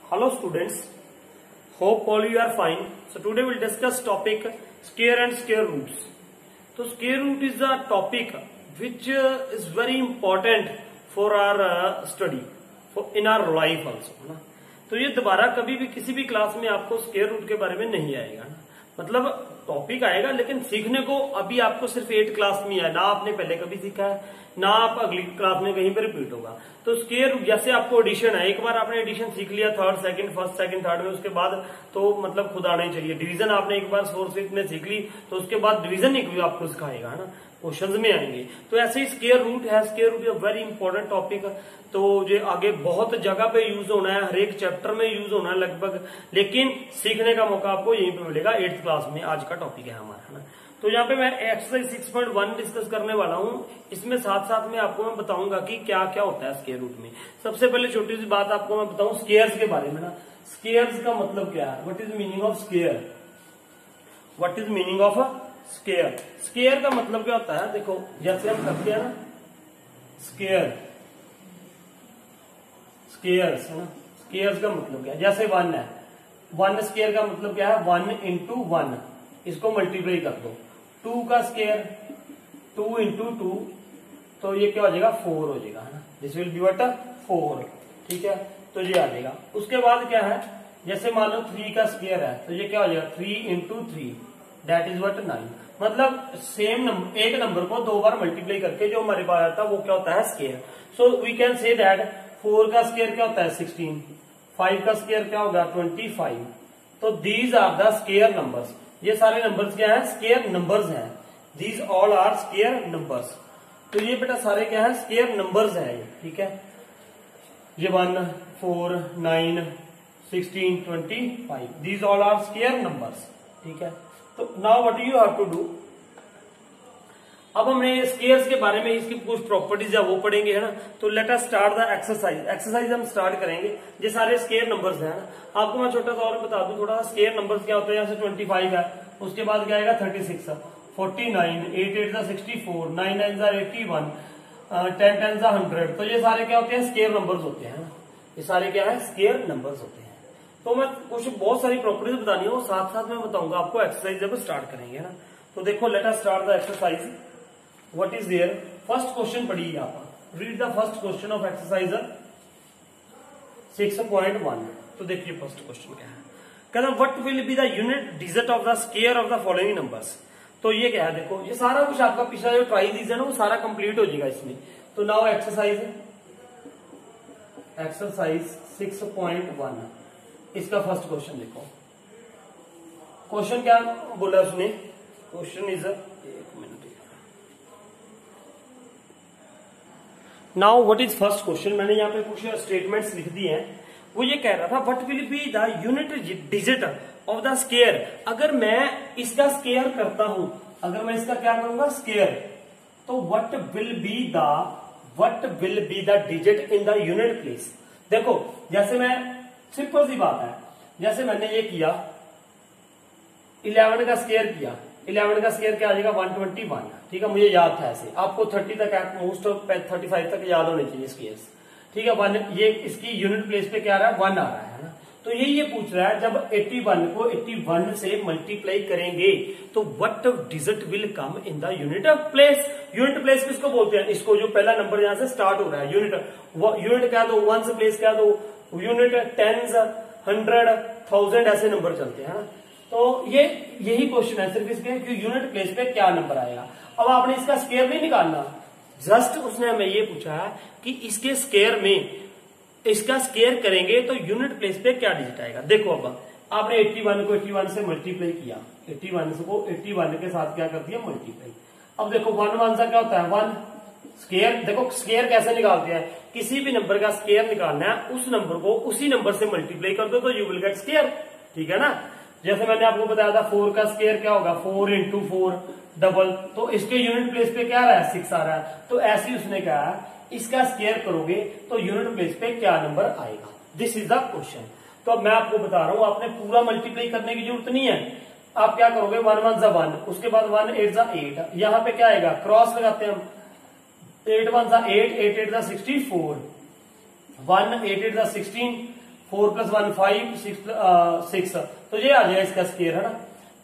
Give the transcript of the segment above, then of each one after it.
Hello students, hope all you are fine. So today we'll discuss topic square and square roots. So square root is a topic which is very important for our study, for in our life also, है ना. तो ये दोबारा कभी भी किसी भी class में आपको स्क्वायर रूट के बारे में नहीं आएगा ना. मतलब टॉपिक आएगा लेकिन सीखने को अभी आपको सिर्फ 8 क्लास में है ना. आपने पहले कभी सीखा है ना, आप अगली क्लास में कहीं पर रिपीट होगा. तो स्क्वायर रूट जैसे आपको एडिशन है, एक बार आपने एडिशन सीख लिया third second first second third में, उसके बाद तो मतलब खुद आना ही चाहिए. डिवीजन आपने एक बार फोर्थ फिफ्थ में सीख ली तो उसके बाद डिवीजन एक भी आपको सिखाएगा, है ना, क्वेश्चंस में आएंगे. तो ऐसे ही स्क्वायर रूट है. Square root is very important topic. तो ये आगे बहुत जगह पे यूज होना है, हर एक चैप्टर में यूज होना है लगभग, लेकिन सीखने का मौका आपको यहीं पे मिलेगा 8th क्लास में. आज का टॉपिक है हमारा, है ना. तो यहाँ पे मैं एक्सरसाइज 6.1 डिस्कस करने वाला हूँ. इसमें साथ साथ में आपको मैं बताऊंगा कि क्या क्या होता है स्क्वायर रूट में. सबसे पहले छोटी सी बात आपको मैं बताऊं स्क्वायर्स के बारे में ना. स्क्वायर्स का मतलब क्या है, what is meaning of square, what is meaning of a square. Square का मतलब क्या होता है, देखो जैसे हम करते हैं ना स्क्वायर, स्क्वायर्स है ना. स्क्वायर्स का मतलब क्या है, जैसे 1 है, 1 स्क्वायर का मतलब क्या है 1 इंटू 1, इसको मल्टीप्लाई कर दो. 2 का स्क्वायर 2 इंटू 2, तो ये क्या हो जाएगा 4 हो जाएगा, है ना. This will be what 4. ठीक है, तो ये आ जाएगा. उसके बाद क्या है, जैसे मान लो 3 का स्क्वायर है तो ये क्या हो जाएगा 3 इंटू 3, दैट इज व्हाट 9. मतलब सेम नंबर, एक नंबर को 2 बार मल्टीप्लाई करके जो हमारे पास आता है वो क्या होता है square. So we can say that 4 का स्क्वायर क्या होता है 16, 5 का स्क्वायर क्या होगा 25. तो these are the square numbers. ये सारे नंबर्स क्या है, स्क्वायर नंबर्स हैं. These all are square numbers. तो ये बेटा सारे क्या है स्क्वायर नंबर्स हैं. ठीक है, ये 1 4 9 16 25, these all are square numbers. ठीक है, तो now what you have to do. अब हमने स्क्वायर्स के बारे में इसकी कुछ प्रॉपर्टीज है वो पढ़ेंगे, है ना. तो late us start the exercise. Exercise हम स्टार्ट करेंगे. ये सारे स्क्वायर नंबर्स हैं ना. आपको मैं छोटा सा और बता दूं थोड़ा सा. स्क्वायर नंबर्स क्या होते हैं, जैसे 25 है, उसके बाद क्या आएगा 36, 49, 8 8 64, 9 9 81, 10 10 100. तो ये सारे क्या होते हैं स्क्वायर नंबर्स होते हैं. ये सारे क्या है स्क्वायर नंबर्स होते हैं. तो मैं कुछ बहुत सारी प्रॉपर्टीज बतानी है वो साथ साथ में बताऊंगा आपको एक्सरसाइज जब स्टार्ट करेंगे, है ना. तो देखो let us start the exercise. What is there, first question पढ़िए आप. Read the first question of exercise 6.1. तो देखिए फर्स्ट क्वेश्चन क्या है. कहना what will be the unit digit of the square of the following numbers. तो ये क्या है, देखो ये सारा कुछ आपका पिछला जो ट्राई है ना वो सारा कंप्लीट हो जाएगा इसमें. तो नाउ एक्सरसाइज 6.1, इसका फर्स्ट क्वेश्चन देखो. क्वेश्चन क्या बोला उसने, क्वेश्चन इज एक minute. Now what is first question. मैंने यहाँ पे कुछ स्टेटमेंट्स लिख दिए हैं. वो ये कह रहा था what will be the unit digit of the square. अगर मैं इसका स्क्वायर करता हूं, अगर मैं इसका क्या करूंगा स्क्वायर, तो what will be the digit in the unit place. देखो जैसे मैं, सिंपल सी बात है, जैसे मैंने ये किया 11 का स्क्वायर किया, 11 का स्क्वायर क्या आ जाएगा 121. ठीक है, मुझे याद था ऐसे. आपको 30 तक एट मोस्ट 35 तक याद होने चाहिए स्क्वायर्स. ठीक है, 1 ये इसकी यूनिट प्लेस पे क्या आ रहा है 1 आ रहा है ना. तो ये पूछ रहा है जब 81 को 81 से मल्टीप्लाई करेंगे तो what digit will come in the unit place. Unit place किसको बोलते हैं, इसको जो पहला नंबर यहां से स्टार्ट हो रहा है यूनिट क्या दो, 1 से प्लेस क्या दो, यूनिट 10 100 1000 ऐसे नंबर चलते हैं ना. तो ये यही क्वेश्चन है सिर्फ इसके कि यूनिट प्लेस पे क्या नंबर आएगा. अब आपने इसका स्क्वायर नहीं निकालना, जस्ट उसने हमें ये पूछा है कि इसके स्क्वायर में इसका स्क्वायर करेंगे तो यूनिट प्लेस पे क्या डिजिट आएगा. देखो अब आपने 81 को 81 से मल्टीप्लाई किया, 81 को 81 के साथ क्या कर दिया मल्टीप्लाई. अब देखो 1 1 सा क्या होता है 1 स्क्वायर. देखो स्क्वायर कैसे निकालते हैं, किसी भी नंबर का स्क्वायर निकालना है उस नंबर को उसी नंबर से मल्टीप्लाई कर दो तो यू विल गेट स्क्वायर. ठीक है ना. जैसे मैंने आपको बताया था 4 का स्क्वायर क्या होगा 4 इंटू 4 डबल. तो इसके यूनिट प्लेस पे क्या आ रहा है 6 आ रहा है. तो ऐसे ही उसने कहा इसका स्क्वायर करोगे तो यूनिट प्लेस पे क्या नंबर आएगा. This is the question. तो अब मैं आपको बता रहा हूं, आपने पूरा मल्टीप्लाई करने की जरूरत नहीं है. आप क्या करोगे 1 1 सा 1, उसके बाद 1 8 सा 8, यहां पे क्या आएगा क्रॉस लगाते हैं हम. 8 1 सा 8, 8 8 सा 64, 1 8 8 सा 16, 4 + 1 5, 6 तो ये आ जाएगा इसका स्क्वायर है ना,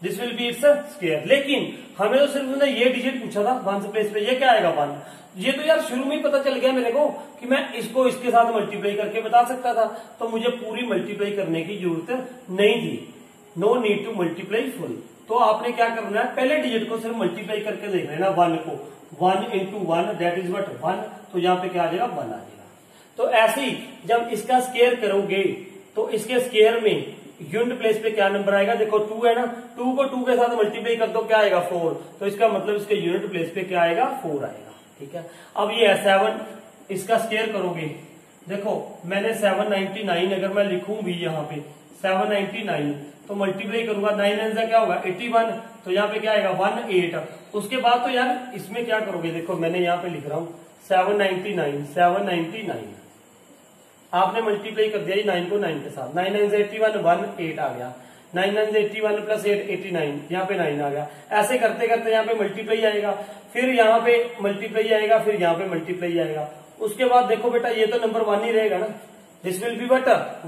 this will B its square. लेकिन हमें तो सिर्फ उसने ये डिजिट पूछा था 1 प्लेस पे, ये क्या आएगा 1। ये तो यार शुरू में ही पता चल गया मेरे को कि मैं इसको इसके साथ मल्टीप्लाई करके बता सकता था, तो मुझे पूरी मल्टीप्लाई करने की जरूरत नहीं थी। No need to multiply full. तो आपने क्या करना है, पहले डिजिट को सिर्फ मल्टीप्लाई करके देख लेना 1 को, 1 × 1 दैट इज व्हाट 1, तो यहाँ पे क्या आ जाएगा 1 आ जाएगा। तो ऐसे ही जब इसका स्क्वायर करोगे तो इसके स्क्वायर में यूनिट प्लेस पे क्या नंबर आएगा, देखो 2 है ना, 2 को 2 के साथ मल्टीप्लाई कर दो क्या आएगा 4, तो इसका मतलब इसके यूनिट प्लेस पे क्या आएगा 4 आएगा। ठीक है, अब ये है 7, इसका स्क्वायर करोगे, देखो मैंने 799 अगर मैं लिखूं भी यहाँ पे 799 तो मल्टीप्लाई करूंगा 9 9 क्या होगा 81, तो यहाँ पे क्या आएगा 18। उसके बाद तो यार इसमें क्या करोगे, देखो मैंने यहाँ पे लिख रहा हूं 799 आपने मल्टीप्लाई कर दिया 9 को 9 के साथ, 9 9 से 81 18 आ गया, 9 9 से 81 + 8 89, यहाँ पे 9 आ गया। ऐसे करते करते यहाँ पे मल्टीप्लाई आएगा, फिर यहाँ पे मल्टीप्लाई आएगा, फिर यहाँ पे मल्टीप्लाई आएगा। उसके बाद देखो बेटा ये तो नंबर 1 ही रहेगा ना, this will B but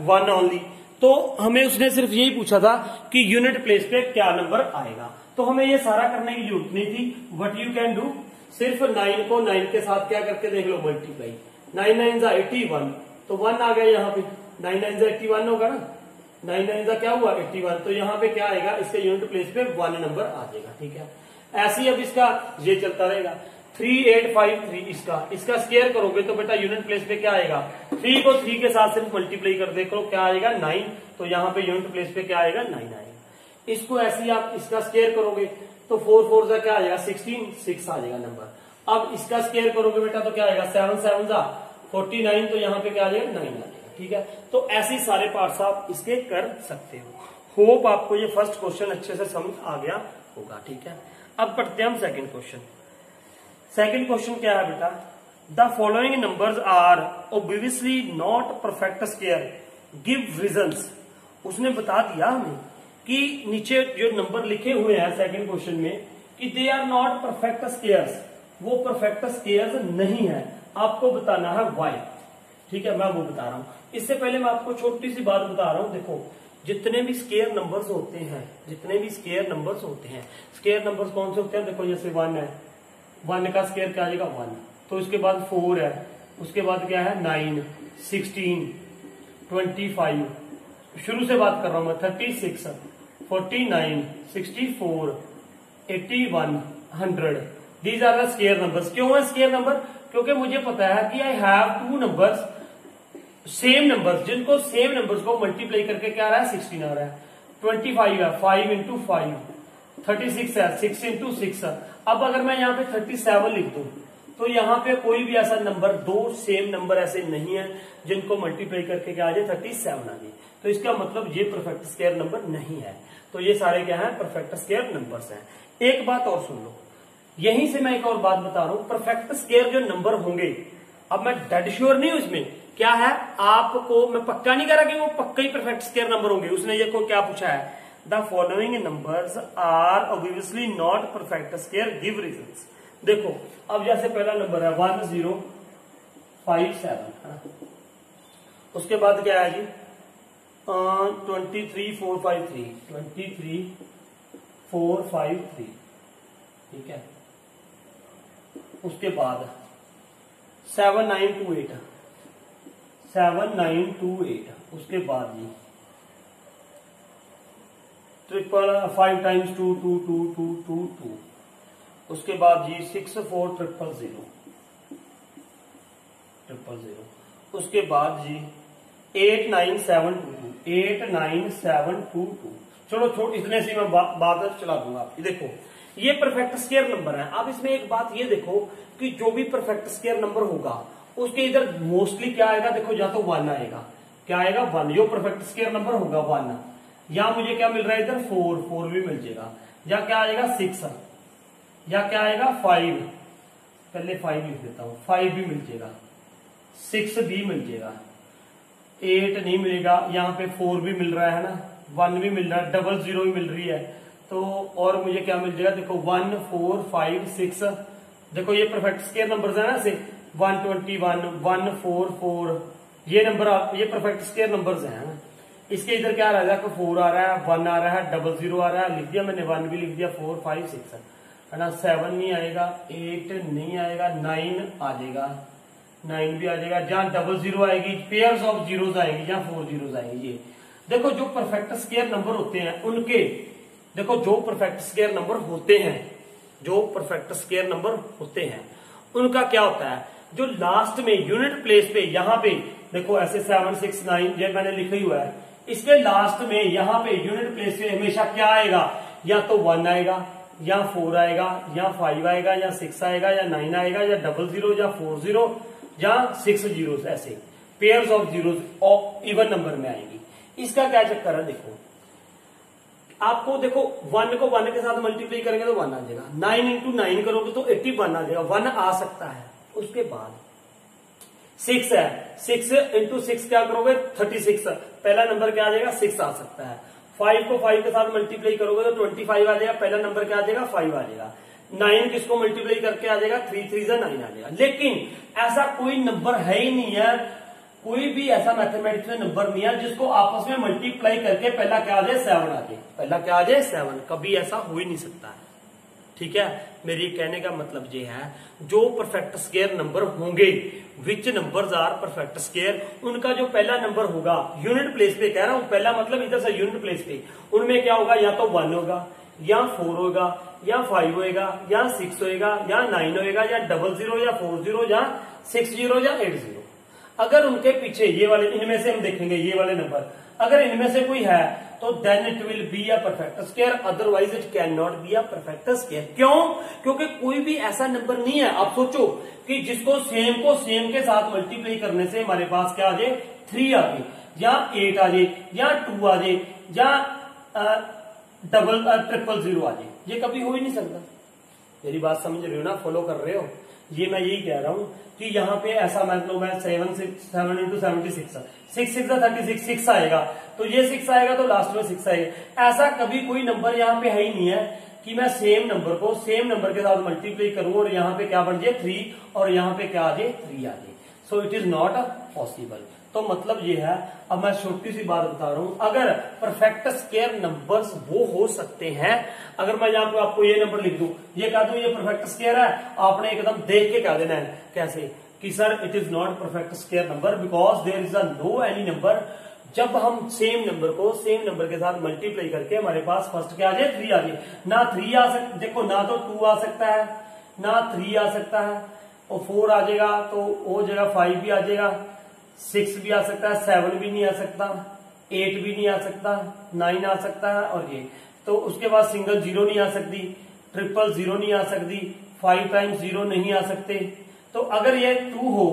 1 only. तो हमें उसने सिर्फ यही पूछा था कि यूनिट प्लेस पे क्या नंबर आएगा, तो हमें ये सारा करने की जरूरत नहीं थी। व्हाट यू कैन डू, सिर्फ 9 को 9 के साथ क्या करके देख लो मल्टीप्लाई, 9 9 जा 81 तो 1 आ गया यहाँ पे, 9 9 जा 81 होगा ना, 9 9 जा क्या हुआ 81, तो यहाँ पे क्या आएगा इसके यूनिट प्लेस पे 1 नंबर आ जाएगा। ठीक है, ऐसे ही अब इसका ये चलता रहेगा 3853 इसका स्क्वायर करोगे तो बेटा यूनिट प्लेस पे क्या आएगा, 3 को 3 के साथ सिर्फ मल्टीप्लाई कर देखो क्या आएगा 9, तो यहाँ पे यूनिट प्लेस पे क्या आएगा 9 आएगा। इसको ऐसे ही आप इसका स्क्वायर करोगे तो 4 4 जा क्या आ जाएगा 16, 6 आ जाएगा नंबर। अब इसका स्क्वायर करोगे बेटा तो क्या आएगा 7 7 जा 49, तो यहाँ पे क्या आ जाएगा 9 आ जाएगा। ठीक है, तो ऐसे ही सारे पार्ट्स आप इसके कर सकते हो। होप आपको ये फर्स्ट क्वेश्चन अच्छे से समझ आ गया होगा। ठीक है, अब पढ़ते हैं हम सेकंड क्वेश्चन। सेकंड क्वेश्चन क्या है बेटा, the following numbers are obviously not perfect square, give reasons. उसने बता दिया हमें कि नीचे जो नंबर लिखे हुए हैं सेकंड क्वेश्चन में कि they are not perfect squares, वो परफेक्ट स्क्वायर्स नहीं है, आपको बताना है व्हाई। ठीक है, मैं वो बता रहा हूं। इससे पहले मैं आपको छोटी सी बात बता रहा हूं, देखो जितने भी स्क्वायर नंबर्स होते हैं, जितने भी स्क्वायर नंबर्स होते हैं, स्क्वायर नंबर्स कौन से होते हैं, देखो जैसे 1 है, 1 का स्क्वायर क्या आ जाएगा 1, तो इसके बाद 4 है, उसके बाद क्या है 9 16 25, शुरू से बात कर रहा हूं मैं 36 49 64 81 100, these are the square numbers. क्यों है स्क्वायर नंबर, क्योंकि मुझे पता है कि I have 2 numbers same numbers, जिनको सेम नंबर्स को मल्टीप्लाई करके क्या आ रहा है 16 आ रहा है, 25 है 5 × 5, 36 है 6 × 6। अब अगर मैं यहाँ पे 37 लिख दूं तो यहाँ पे कोई भी ऐसा नंबर, 2 सेम नंबर ऐसे नहीं है जिनको मल्टीप्लाई करके क्या आ जाए 37 आ जाए, तो इसका मतलब ये परफेक्ट स्क्वायर नंबर नहीं है। तो ये सारे क्या है परफेक्ट स्क्वायर नंबर्स हैं। एक बात और सुन लो, यहीं से मैं एक और बात बता रहा हूं, परफेक्ट स्क्वायर जो नंबर होंगे, अब मैं डेड श्योर नहीं हूं इसमें, क्या है आपको मैं पक्का नहीं कर रहा कि वो पक्का ही परफेक्ट स्क्वायर नंबर होंगे। उसने ये को क्या पूछा है, the following numbers are obviously not perfect square, give reasons. देखो अब जैसे पहला नंबर है 1057, उसके बाद क्या है जी 23453, 23453, ठीक है, उसके बाद 7928, 7928, उसके बाद जी 5 टाइम्स 2 2 2 2 2 2, उसके बाद जी 64000, उसके बाद जी 89722, 89722। चलो छोड़, इतने से मैं बात चला दूंगा। देखो ये परफेक्ट स्क्वायर नंबर है। अब इसमें एक बात ये देखो कि जो भी परफेक्ट स्क्वायर नंबर होगा उसके इधर मोस्टली क्या आएगा, देखो या तो 1 आएगा, क्या आएगा 1, जो परफेक्ट स्क्वायर नंबर होगा 1, या मुझे क्या मिल रहा है इधर 4 भी मिल जाएगा, या क्या आएगा 6, या क्या आएगा 5, पहले 5 लिख देता हूं, 5 भी मिल जाएगा, 6 भी मिल जाएगा, 8 नहीं मिलेगा, यहाँ पे 4 भी मिल रहा है ना, 1 भी मिल रहा है, 00 भी मिल रही है, तो और मुझे क्या मिल जाएगा, देखो 1 4 5 6, देखो ये परफेक्ट स्क्वायर नंबर्स है ना, से 121 144 ये नंबर ये परफेक्ट स्क्वायर नंबर्स हैं ना। इसके इधर क्या आ रहा है, 4 आ रहा है, 1 आ रहा है, 00 आ रहा है, लिख दिया मैंने, 1 भी लिख दिया, 4 5 6 है ना, 7 नहीं आएगा, 8 नहीं आएगा, 9 आ जाएगा, 9 भी आ जाएगा, जहां 00 आएगी, पेयर्स ऑफ जीरोस आएंगी, जहां 4 जीरोस आएंगी। ये देखो जो परफेक्ट स्क्वायर नंबर होते हैं उनके, देखो जो परफेक्ट स्क्वायर नंबर होते हैं, जो परफेक्ट स्क्वायर नंबर होते हैं उनका क्या होता है, जो लास्ट में यूनिट प्लेस पे, यहां पे देखो ऐसे 7 6 9 ये मैंने लिखा ही हुआ है, इसके लास्ट में यहां पे यूनिट प्लेस पे हमेशा क्या आएगा, या तो 1 आएगा, या 4 आएगा, या 5 आएगा, या 6 आएगा, या 9 आएगा, या 00, या 40, या 6 जीरोस, ऐसे pairs of zeros even number में आएंगी। इसका क्या चक्कर है, देखो आपको देखो 1 को 1 के साथ मल्टीप्लाई करेंगे तो 1 आ जाएगा, 9 इंटू 9 करोगे तो 81 आ जाएगा, 1 आ सकता है। उसके बाद 6 है, 6 इंटू 6 क्या करोगे 36, पहला नंबर क्या आ जाएगा 6 आ सकता है। 5 को 5 के साथ मल्टीप्लाई करोगे तो 25 आ जाएगा, पहला नंबर क्या आ जाएगा 5 आ जाएगा। 9 किसको मल्टीप्लाई करके आ जाएगा, 3 3 9 आ जाएगा। लेकिन ऐसा कोई नंबर है ही नहीं है, कोई भी ऐसा मैथमेटिक्स में नंबर नहीं है जिसको आपस में मल्टीप्लाई करके पहला क्या आ जाए 7 आ जाए, पहला क्या आ जाए 7, कभी ऐसा हो ही नहीं सकता है। ठीक है, मेरी कहने का मतलब ये है जो परफेक्ट स्क्वायर नंबर होंगे, विच नंबर्स आर परफेक्ट स्क्वायर, उनका जो पहला नंबर होगा यूनिट प्लेस पे, कह रहा हूं पहला मतलब इधर से यूनिट प्लेस पे, उनमें क्या होगा, या तो 1 होगा, या 4 होगा, या 5 होएगा, या 6 होएगा, या 9 होएगा, या 00, या 40, या 60, या 80। अगर उनके पीछे ये वाले, इनमें से हम देखेंगे ये वाले नंबर, अगर इनमें से कोई है तो then it will be a perfect square, otherwise it can not be a perfect square. क्यों? क्योंकि कोई भी ऐसा नंबर नहीं है, आप सोचो कि जिसको सेम को सेम के साथ मल्टीप्लाई करने से हमारे पास क्या आ जाए 3 आ जाए, या 8 आ जाए, या 2 आ जाए, या 000 आ जाए, ये कभी हो ही नहीं सकता। मेरी बात समझ रहे हो ना, फॉलो कर रहे हो? ये मैं यही कह रहा हूं कि यहाँ पे ऐसा मान लो मैं 7 इंटू 76, 6 6 36, 6 आएगा, तो ये 6 आएगा तो लास्ट में 6 आएगा। ऐसा कभी कोई नंबर यहाँ पे है ही नहीं है कि मैं सेम नंबर को सेम नंबर के साथ मल्टीप्लाई करूं और यहाँ पे क्या बन जाए 3 और यहाँ पे क्या आ जाए 3 आ जाए। So it is not possible. तो मतलब ये है, अब मैं छोटी सी बात बता रहा हूं, अगर परफेक्ट स्क्वायर नंबर्स वो हो सकते हैं, अगर मैं यहाँ पे आपको ये नंबर लिख दूं, ये कह दूं ये परफेक्ट स्क्वायर है, आपने एकदम देख के कह देना है कैसे कि sir it is not perfect square number because there is a no any number. जब हम सेम नंबर को सेम नंबर के साथ मल्टीप्लाई करके हमारे पास फर्स्ट क्या आ जाए 3 आ जाए, ना 3 आ सकता, देखो ना तो 2 आ सकता है, ना 3 आ सकता है, और 4 आ जाएगा तो वो जगह 5 भी आ जाएगा, 6 भी आ सकता है, 7 भी नहीं आ सकता, 8 भी नहीं आ सकता, 9 आ सकता है, और ये तो उसके बाद सिंगल 0 नहीं आ सकती, ट्रिपल 0 नहीं आ सकती, 5 टाइम्स 0 नहीं आ सकते। तो अगर ये 2 हो,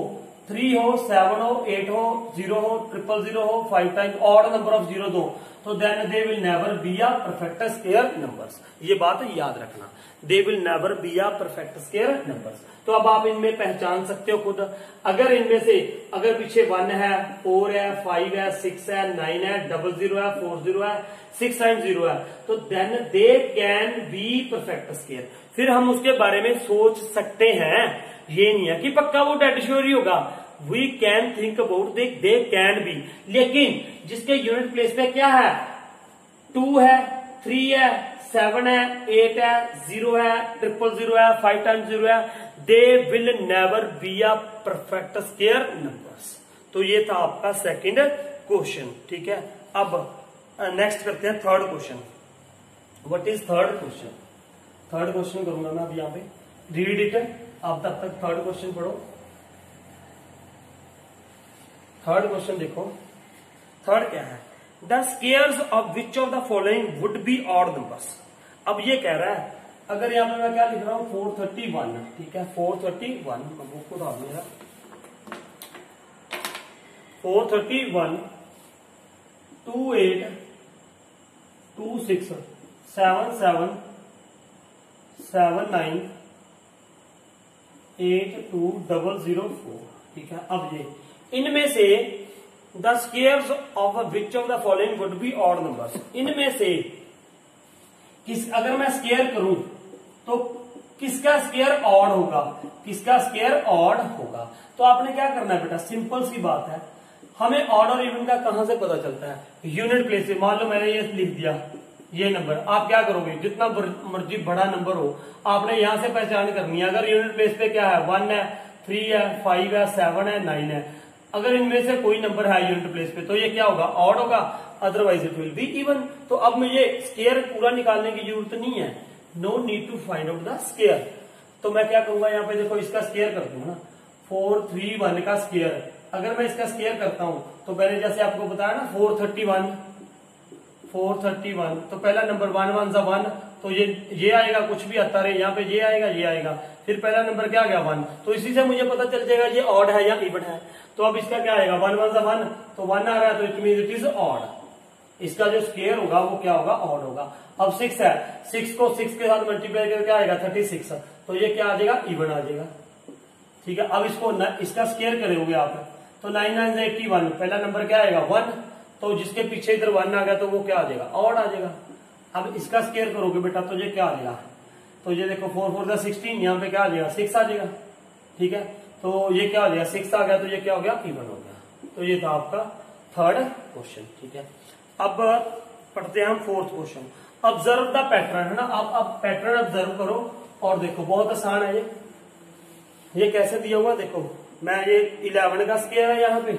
3 हो, 7 हो, 8 हो, 0 हो, ट्रिपल 0 हो, 5 टाइम्स ऑड नंबर ऑफ 0 दो, तो then they will never be a perfect square numbers. ये बात याद रखना, they will never be a perfect square numbers. तो अब आप इनमें पहचान सकते हो खुद, अगर इनमें से अगर पीछे 1 है, 4 है, 5 है, 6 है, 9 है, 00 है, 40 है, 6 टाइम्स 0 है, तो then they can be perfect square. फिर हम उसके बारे में सोच सकते हैं, ये नहीं है कि पक्का वो डेड श्योर ही होगा, we can think about they can be. लेकिन जिसके यूनिट प्लेस पे क्या है 2 है, 3 है, 7 है, 8 है, 0 है, ट्रिपल 0 है, 5 टाइम्स 0 है, दे will never be a perfect square numbers. तो ये था आपका सेकंड क्वेश्चन। ठीक है, अब नेक्स्ट करते हैं third question. What is third question? Third question करूंगा मैं अब यहाँ पे, रीड इट, आप तब तक थर्ड क्वेश्चन पढ़ो। थर्ड क्वेश्चन देखो, थर्ड क्या है, the squares of which of the following would be odd numbers. अब ये कह रहा है, अगर यहाँ पे मैं क्या लिख रहा हूं 431, ठीक है 431, बुक को डाल मेरा 431, 28, 26, 77, 79, 82004। ठीक है, अब ये इनमें से the squares of which of the following would be odd numbers, इनमें से अगर मैं स्क्वायर करूं तो किसका स्क्वायर ऑड होगा, किसका स्क्वायर ऑड होगा। तो आपने क्या करना है बेटा, सिंपल सी बात है, हमें ऑड और इवन का कहां से पता चलता है? यूनिट प्लेस से। मान लो मैंने ये लिख दिया ये नंबर, आप क्या करोगे, जितना मर्जी बड़ा नंबर हो आपने यहां से पहचान करनी है। अगर यूनिट प्लेस पे क्या है, 1 है, 3 है, 5 है, 7 है, 9 है, अगर इनमें से कोई नंबर है यूनिट प्लेस पे तो ये क्या होगा, ऑड होगा, otherwise it will be even. तो अब मुझे स्केयर पूरा निकालने की जरूरत नहीं है, no need to find out the square. तो मैं क्या करूंगा, यहाँ पे देखो इसका स्केयर कर दूंगा, 4 3 1 का स्केयर। अगर मैं इसका स्केयर करता हूं तो मैंने जैसे आपको बताया ना 431, तो पहला नंबर 1 1 सा 1, तो ये आएगा, कुछ भी आता रहे, यहाँ पे ये आएगा, ये आएगा, फिर पहला नंबर क्या आ गया 1। तो इसी से मुझे पता चल जाएगा ये ऑड है या इवन है। तो अब इसका क्या आएगा, 1 1 सा 1, तो 1 आ रहा है, तो it means it is odd. इसका जो स्केयर होगा वो क्या होगा, ऑड होगा। अब 6 है, 6 को 6 के साथ मल्टीप्लाई करके आएगा 36, तो ये क्या आ जाएगा, इवन आ जाएगा। ठीक है, अब इसको इसका स्केयर करोगे आप तो 9 9 से 81, पहला नंबर क्या आएगा 1, तो जिसके पीछे इधर 1 आ गया तो वो क्या आ जाएगा, ऑड आ जाएगा। अब इसका स्केयर करोगे बेटा तो ये क्या आ जाएगा, तो ये देखो 4 4 16, यहाँ पे क्या आ जाएगा 6 आ जाएगा। ठीक है, तो ये क्या आ जाएगा 6 आ गया, तो ये क्या हो गया, इवन हो गया। तो ये था आपका थर्ड क्वेश्चन। ठीक है, अब पढ़ते हैं हम fourth question. Observe the pattern, है ना। आप पैटर्न ऑब्जर्व करो और देखो, बहुत आसान है ये कैसे दिया हुआ देखो। मैं ये 11 का स्केयर है, यहाँ पे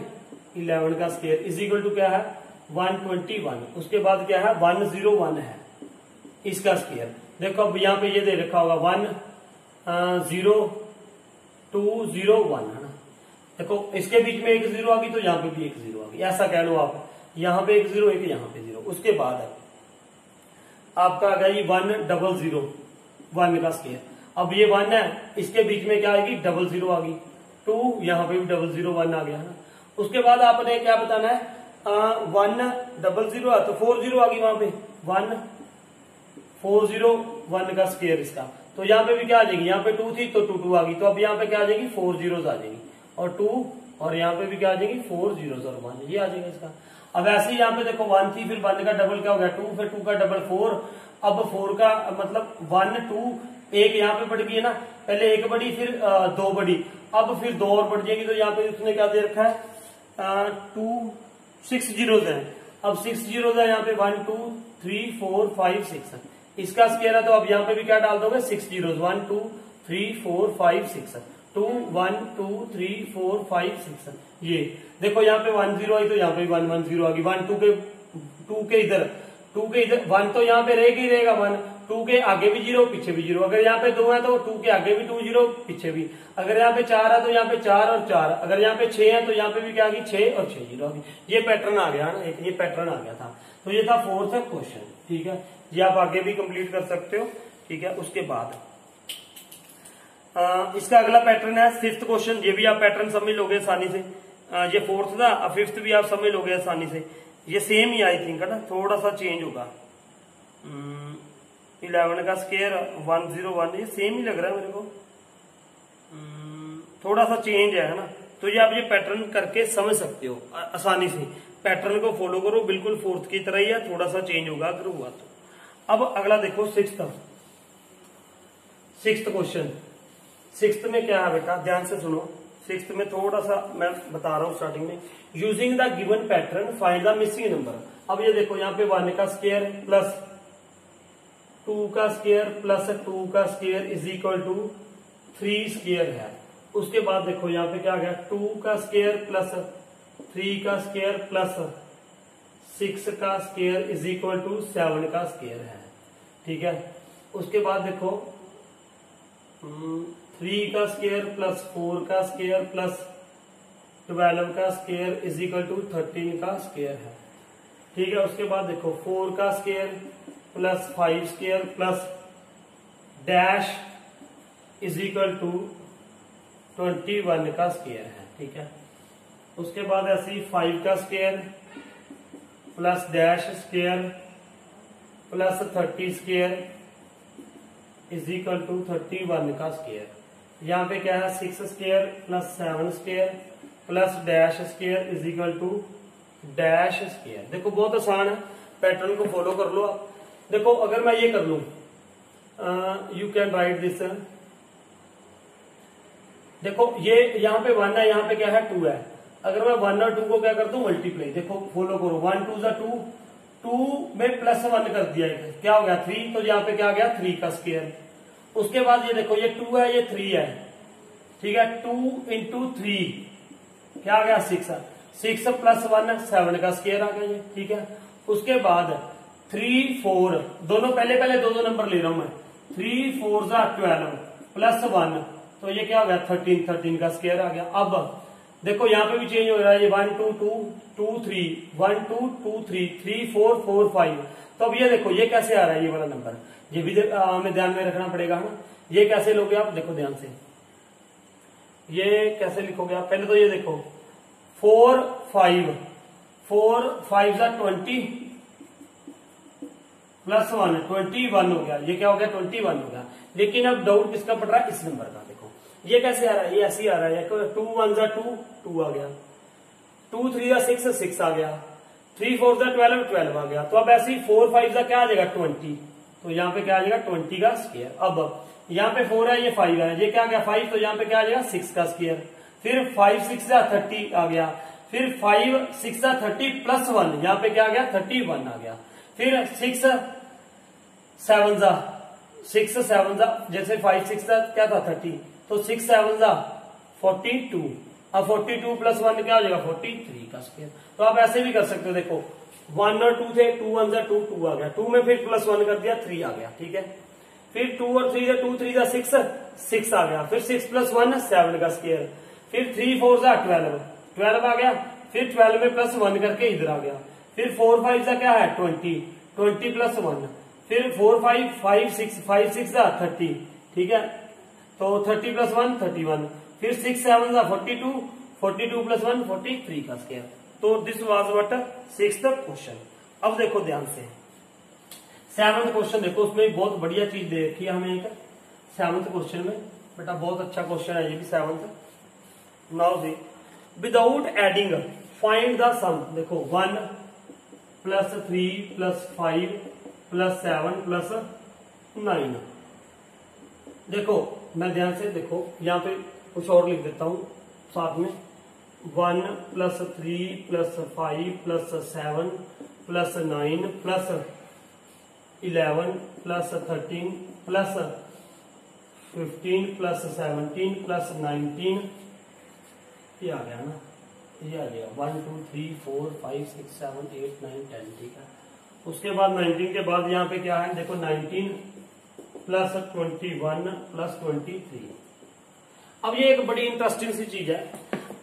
11 का स्केयर इज इक्वल टू क्या है 121, उसके बाद क्या है 101 है इसका स्केयर। देखो अब यहाँ पे ये दे रखा होगा 10201, है ना। देखो इसके बीच में एक 0 आ गई, तो यहाँ पे भी एक 0 आ गई, ऐसा कह लो आप। यहाँ पे एक 0, एक यहाँ पे 0, उसके बाद आपका आ गया ये 1001 का स्केयर। अब ये 1 है, इसके बीच में क्या आएगी 00 आ गई, 2, यहाँ पे भी 001 आ गया है ना। उसके बाद आपने क्या बताना है 100 तो 40 आ गई, वहां पे 1401 का स्केयर इसका। तो यहाँ पे भी क्या आ जाएगी, यहाँ पे 2 थी तो 2 2 आ गई, तो अब यहाँ पे क्या आ जाएगी 4 zeros आ जाएगी, और 2, और यहाँ पे भी क्या आ जाएगी 4 zeros और 1, ये आ जाएगा इसका। अब ऐसे ही यहाँ पे देखो 1 थी, फिर 1 का डबल क्या हो गया 2, फिर 2 का डबल 4, अब 4 का मतलब 1 2, एक यहाँ पे बढ़ गई है ना, पहले एक बढ़ी फिर 2 बढ़ी, अब फिर 2 और बढ़ जाएगी। तो यहाँ पे उसने क्या दे रखा है 6 zeros है। अब 6 zeros है यहाँ पे 1 2 3 4 5 6, इसका स्केयर है, तो अब यहाँ पे भी क्या डाल दोगे 6 zeros, 1 2 3 4 5 6, 2 1 2 3 4 5 6। ये देखो यहाँ पे 1 0 आई, तो यहाँ पे 1 1 0 आ गई, 1 2 के इधर 1 तो यहाँ पे रहेगा ही रहेगा 1, 2 के आगे भी 0 पीछे भी 0, अगर यहाँ पे 2 है तो 2 के आगे भी 2 0 पीछे भी, अगर यहाँ पे 4 है तो यहाँ पे 4 और 4, अगर यहाँ पे 6 है तो यहाँ पे भी क्या आ गई 6 और 6 0 आ गई। ये पैटर्न आ गया ना, एक ये पैटर्न आ गया था। तो ये था फोर्थ क्वेश्चन। ठीक है, ये आप आगे भी कंप्लीट कर सकते हो। ठीक है, उसके बाद इसका अगला पैटर्न है फिफ्थ क्वेश्चन। ये भी आप पैटर्न समझ लोगे आसानी से। ये फोर्थ था, अब फिफ्थ भी आप समझ लोगे आसानी से। ये सेम ही आई थिंक है ना, थोड़ा सा चेंज होगा। 11 का स्केयर 101, ये सेम ही लग रहा है मेरे को, थोड़ा सा चेंज है ना। तो ये आप ये पैटर्न करके समझ सकते हो आसानी से, पैटर्न को फॉलो करो, बिल्कुल फोर्थ की तरह ही है, थोड़ा सा चेंज होगा अगर हुआ तो। अब अगला देखो सिक्स्थ क्वेश्चन। सिक्स्थ में क्या है बेटा, ध्यान से सुनो। सिक्स्थ में थोड़ा सा मैं बता रहा हूं स्टार्टिंग में, using the given pattern find the missing number. अब ये देखो यहाँ पे 1 का स्केयर प्लस 2 का स्केयर प्लस 2 का square is equal to 3 square है। उसके बाद देखो यहाँ पे क्या आ गया 2 का स्केयर प्लस 3 का स्केयर प्लस 6 का स्केयर इज इक्वल टू 7 का स्केयर है। ठीक है, उसके बाद देखो 3 का स्केयर प्लस 4 का स्केयर प्लस 12 का स्केयर इज इक्वल टू 13 का स्केयर है। ठीक है, उसके बाद देखो 4 का square plus 5 square plus dash is equal to 21 का स्केयर है। ठीक है, उसके बाद ऐसे ही 5 का square plus dash square plus 30 square is equal to 31 का स्केयर। यहाँ पे क्या है 6 square plus 7 square plus dash square is equal to dash square. देखो बहुत आसान है, पैटर्न को फॉलो कर लो आप। देखो अगर मैं ये कर लू, यू कैन राइट दिस। देखो ये यहाँ पे 1 है, यहाँ पे क्या है 2 है, अगर मैं 1 और 2 को क्या करता हूँ मल्टीप्लाई, देखो फॉलो करो, 1 2 जा 2, 2 में +1 कर दिया, क्या हो गया 3, तो यहाँ पे क्या गया 3 का स्क्वायर। उसके बाद ये देखो ये 2 है ये 3 है, ठीक है, 2 इंटू 3 क्या आ गया 6, 6 + 1 7 का स्क्वायर आ गया ये, ठीक है। उसके बाद 3 4 दोनों पहले दो नंबर ले रहा हूं मैं, 3 4 जा 12 +1 तो ये क्या हो गया 13, 13 का स्क्वायर आ गया। अब देखो यहाँ पे भी चेंज हो रहा है, ये 1 2 2 2 3 1 2 2 3 3 4 4 5। तो अब ये देखो ये कैसे आ रहा है ये वाला नंबर, ये भी हमें ध्यान में रखना पड़ेगा ना। ये कैसे लोगे आप, देखो ध्यान से, ये कैसे लिखोगे आप, पहले तो ये देखो 4 5 4 5 जा 20 +1 21 हो गया, ये क्या हो गया 21 हो गया। लेकिन अब डाउट किसका पड़ रहा है, इस नंबर का। देखो ये कैसे आ रहा है, ये ऐसे ही आ रहा है, 2 1 जा 2 2 आ गया, 2 3 जा 6 6 आ गया, 3 4 जा 12 12 आ गया। तो अब ऐसे ही 4 5 जा क्या आ जाएगा 20, तो यहाँ पे क्या आ जाएगा 20 का स्क्वायर। अब यहाँ पे 4 है ये 5 है, ये क्या आ गया 5, तो यहाँ पे क्या आ जाएगा 6 का स्क्वायर। फिर 5 6 जा 30 आ गया, फिर 5 6 जा 30 +1 यहाँ पे क्या आ गया 31 आ गया। फिर 6 7 जा 6 7 जा, जैसे 5 6 जा क्या था 30, तो 6 7 जा 42, अब 42 +1 क्या हो जाएगा 43 का स्क्वायर। तो आप ऐसे भी कर सकते हो, देखो 1 और 2 थे, 2 1 जा 2 2 आ गया, 2 में फिर +1 कर दिया 3 आ गया, ठीक है। फिर 2 और 3 जा 2 3 जा 6 6 आ गया, फिर 6 +1 7 का स्क्वायर, फिर 3 4 जा 12 12 आ गया, फिर 12 में +1 करके इधर आ गया, फिर 4 5 जा क्या है 20 20 +1, फिर 4 5 5 6 जा 30, ठीक है, तो 30 +1 31, फिर 6 7 जा 42 42 +1 43 का स्क्वायर। तो this was what 6th question. अब देखो ध्यान से 7th क्वेश्चन देखो, उसमें बहुत बढ़िया चीज दे रखी है हमें एक 7th क्वेश्चन में, बेटा बहुत अच्छा क्वेश्चन है ये भी 7th। Now see without adding find the sum, देखो 1 + 3 + 5 + 7 + 9। देखो मैं ध्यान से देखो, यहाँ पे कुछ और लिख देता हूं साथ में, 1 + 3 + 5 + 7 + 9 + 11 + 13 + 15 + 17 + 19, ये आ गया ना, ये आ गया 1 2 3 4 5 6 7 8 9 10, ठीक है। उसके बाद 19 के बाद यहाँ पे क्या है, देखो 19 + 21 + 23। अब ये एक बड़ी इंटरेस्टिंग सी चीज है।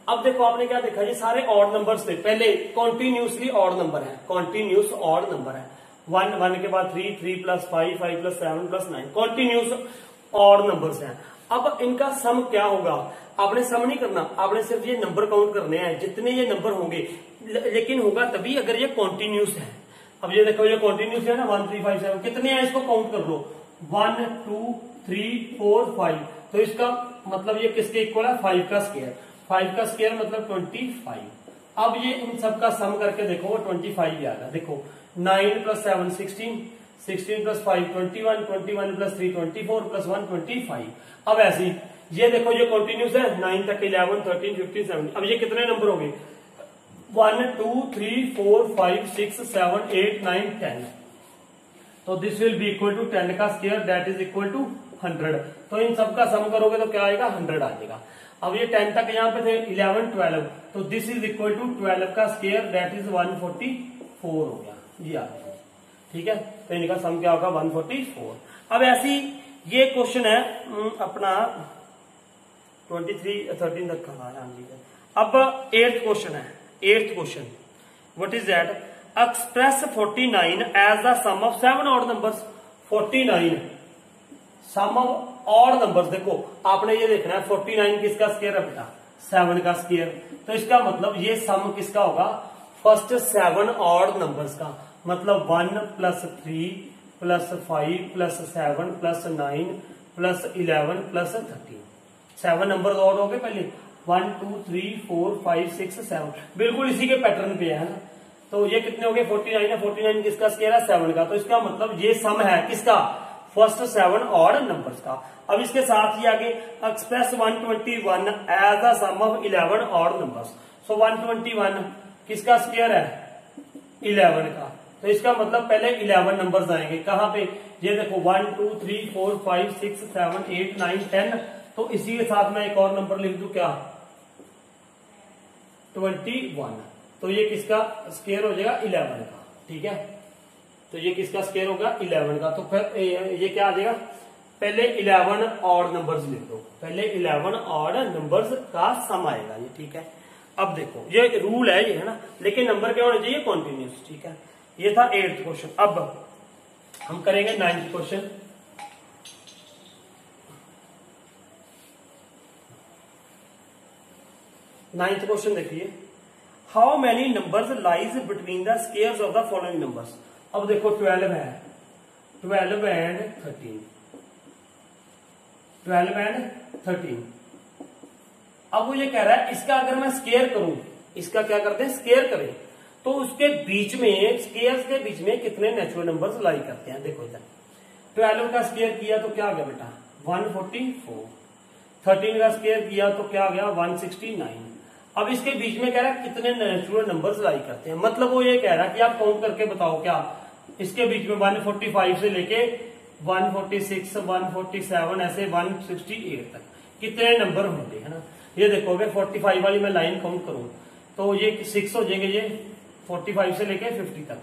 अब देखो आपने क्या देखा, ये सारे ऑड नंबर्स थे, पहले कॉन्टिन्यूसली ऑड नंबर है, कॉन्टिन्यूस ऑड नंबर है, 1 1 के बाद 3 3 + 5 5 + 7 + 9 कॉन्टिन्यूस ऑड नंबर्स हैं। अब इनका सम क्या होगा, आपने सम नहीं करना, आपने सिर्फ ये नंबर काउंट करने हैं, जितने ये नंबर होंगे, लेकिन होगा तभी अगर ये कॉन्टिन्यूस है। अब ये देखो ये कॉन्टिन्यूस है ना, 1 3 5 7 कितने हैं इसको काउंट कर लो, 1 2 3 4 5, तो इसका मतलब ये किसके इक्वल है 5 का स्क्वायर, 5 का स्क्वायर मतलब 25। अब ये इन सब का सम करके देखो 25 आ गया। देखो 9 + 7 16 16 + 5 21 21 + 3 24 + 1 25। अब ऐसे ही ये देखो ये कंटिन्यूस है 9 तक 11 13 15 17। अब ये कितने नंबर हो गए 1 2 3 4 5 6 7 8 9 10। तो this will be equal to 10 का square that is equal to 100। तो इन सबका सम करोगे तो क्या आएगा 100 आ जाएगा। अब ये 10 तक यहाँ पे थे 11 12, तो दिस इज इक्वल टू 12 का स्क्वायर दैट इज 144 हो गया, ये आ गया, ठीक है। तो इनका सम क्या होगा 144। अब ऐसी ये क्वेश्चन है अपना 23 13 तक का है। अब 8th क्वेश्चन है, 8th question what is that, express 49 as the sum of 7 odd numbers. 49 sum of odd numbers, देखो आपने ये देखना है 49 किसका स्क्वायर है बेटा 7 का स्क्वायर। तो इसका मतलब ये सम किसका होगा फर्स्ट 7 ऑड नंबर्स का, मतलब 1 + 3 + 5 + 7 + 9 + 11 + 13। 7 नंबर ऑड हो गए पहले 1 2 3 4 5 6 7, बिल्कुल इसी के पैटर्न पे है ना। तो ये कितने हो गए 49 है, 49 किसका स्क्वायर है 7 का। तो इसका मतलब ये सम है किसका फर्स्ट 7 ऑड नंबर्स का। अब इसके साथ ही आगे express 121 as the sum of 11 odd numbers. So 121 किसका स्क्वायर है 11 का। तो इसका मतलब पहले 11 नंबर्स आएंगे कहां पे, ये देखो 1 2 3 4 5 6 7 8 9 10। तो इसी के साथ मैं एक और नंबर लिख दूं क्या 21। तो ये किसका स्क्वायर हो जाएगा 11 का। ठीक है, तो ये किसका स्क्वायर होगा 11 का। तो फिर ये क्या आ जाएगा, पहले 11 ऑड नंबर्स लिख दो, पहले 11 ऑड नंबर्स का सम आएगा ये। ठीक है, अब देखो ये रूल है ये है ना, लेकिन नंबर क्या होना चाहिए कॉन्टिन्यूस। ठीक है, ये था 8th क्वेश्चन। अब हम करेंगे 9th क्वेश्चन। नाइन्थ क्वेश्चन देखिए, how many numbers lies between the squares of the following numbers. अब देखो 12 है, 12 एंड 13, 12 एंड 13। अब वो ये कह रहा है इसका अगर मैं स्क्वायर करूं, इसका क्या करते हैं स्क्वायर करें, तो उसके बीच में स्क्वायर्स के बीच में कितने नेचुरल नंबर्स लाई करते हैं। देखो इधर 12 का स्क्वायर किया तो क्या आ गया बेटा 144, 13 का स्क्वायर किया तो क्या आ गया 169। अब इसके बीच में कह रहा है कितने नेचुरल नंबर्स लाई करते हैं, मतलब वो ये कह रहा है कि आप काउंट करके बताओ क्या इसके बीच में 145 से लेके 146, 147 ऐसे 168 तक कितने नंबर होंगे, है ना। ये देखो अगर 45 वाली मैं लाइन काउंट करूं तो ये 6 हो जाएंगे, ये 45 से लेके 50 तक,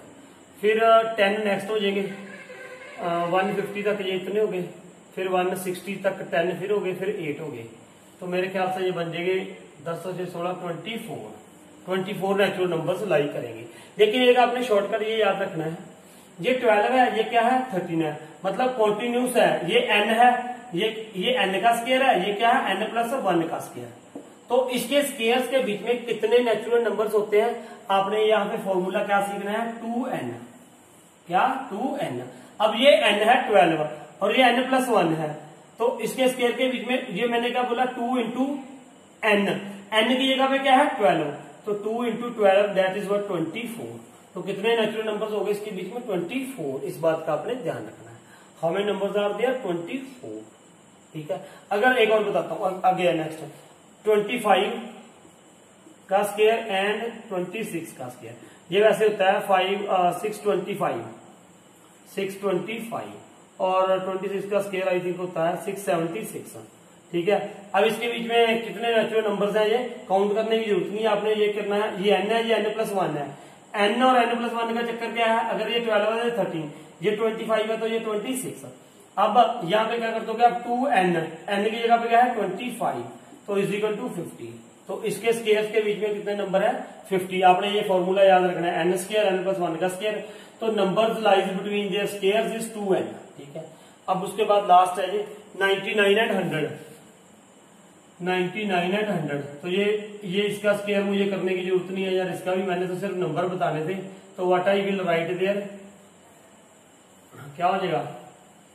फिर 10 नेक्स्ट हो जाएंगे 150 तक, ये इतने हो गए, फिर 160 तक 10 फिर हो गए, फिर 8 हो गए। तो मेरे ख्याल से ये बन जाएंगे 10 से 16 24 नेचुरल नंबर्स लाई करेंगे। लेकिन एक आपने शॉर्टकट ये याद रखना है, ये 12 है, ये क्या है 13 है, मतलब कॉन्टिन्यूस है, ये n है, ये n का स्क्वायर है, ये क्या है n प्लस 1 का स्क्वायर। तो इसके स्क्वायर्स के बीच में कितने नेचुरल नंबर्स होते हैं, आपने यहाँ पे फॉर्मूला क्या सीखना है 2n, क्या 2n। अब ये n है 12 और ये n प्लस 1 है, तो इसके स्क्वायर के बीच में ये मैंने क्या बोला 2 इंटू n, n की जगह पे क्या है 12, तो 2 इंटू 12 दैट इज व्हाट 24। तो कितने नेचुरल नंबर्स हो गए इसके बीच में 24। इस बात का आपने ध्यान रखना है, how many numbers are there 24। ठीक है, अगर एक और बताता हूं आगे नेक्स्ट 25 का स्क्वायर एंड 26 का स्क्वायर, ये वैसे होता है 625 और 26 का स्क्वायर आई थिंक होता है 676। ठीक है, अब इसके बीच में कितने नेचुरल नंबर्स हैं ये काउंट करने की जरूरत नहीं, आपने ये करना है, ये n है, ये n प्लस 1 है, n और n प्लस 1 का चक्कर क्या है, अगर ये 12 है 13, ये 25 है तो ये 26। अब यहाँ पे क्या कर दोगे आप 2n, n की जगह पे क्या है 25, तो इज इक्वल टू 50। तो इसके स्क्वायर्स के बीच में कितने नंबर है 50। आपने ये फॉर्मूला याद रखना है, n स्क्वायर n प्लस 1 का स्क्वायर, तो numbers lies between their squares is 2n। ठीक है, अब उसके बाद लास्ट है ये 99 एंड 100, 99 एंड 100। तो ये इसका स्क्वायर मुझे करने की जरूरत नहीं है यार, इसका भी मैंने तो सिर्फ नंबर बताने थे। तो what I will write there, क्या हो जाएगा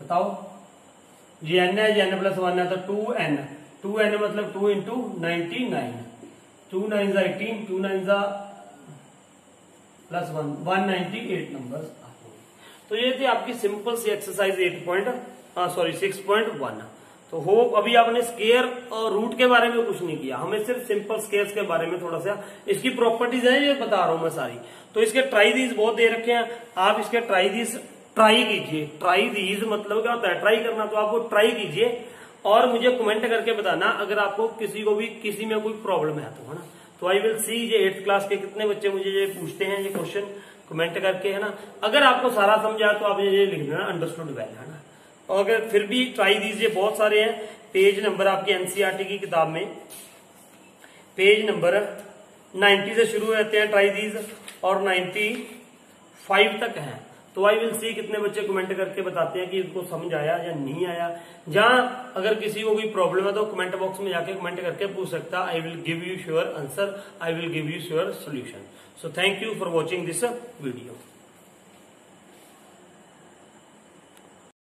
बताओ, ये n है, ये n प्लस 1 है, तो 2n मतलब 2 इंटू 99, 2 9 18, 2 9 प्लस 1 198 नंबर। तो ये थी आपकी सिंपल सी एक्सरसाइज 6.1। तो होप अभी आपने स्क्वायर और रूट के बारे में कुछ नहीं किया, हमें सिर्फ सिंपल स्क्वायर्स के बारे में थोड़ा सा इसकी प्रॉपर्टीज है ये बता रहा हूं मैं सारी। तो इसके ट्राई दीज बहुत दे रखे हैं, आप इसके ट्राई कीजिए। ट्राई दीज मतलब क्या होता है ट्राई करना, तो आपको ट्राई कीजिए और मुझे कमेंट करके बताना अगर आपको किसी में कोई प्रॉब्लम है तो, है ना। तो आई विल सी ये 8th क्लास के कितने बच्चे मुझे ये पूछते हैं ये क्वेश्चन कमेंट करके, है ना। अगर आपको सारा समझ आया तो आप ये लिख देना अंडरस्टूड वेल, है ना। और अगर फिर भी ट्राई दीजिए, बहुत सारे हैं, पेज नंबर आपके एनसीईआरटी की किताब में पेज नंबर 90 से शुरू रहते हैं ट्राई दीज और 95 तक हैं। तो आई विल सी कितने बच्चे कमेंट करके बताते हैं कि इनको समझ आया या नहीं आया। जहां अगर किसी को कोई प्रॉब्लम है तो कमेंट बॉक्स में जाके कमेंट करके पूछ सकता, I will give you sure answer, I will give you sure solution. So thank you for watching this video.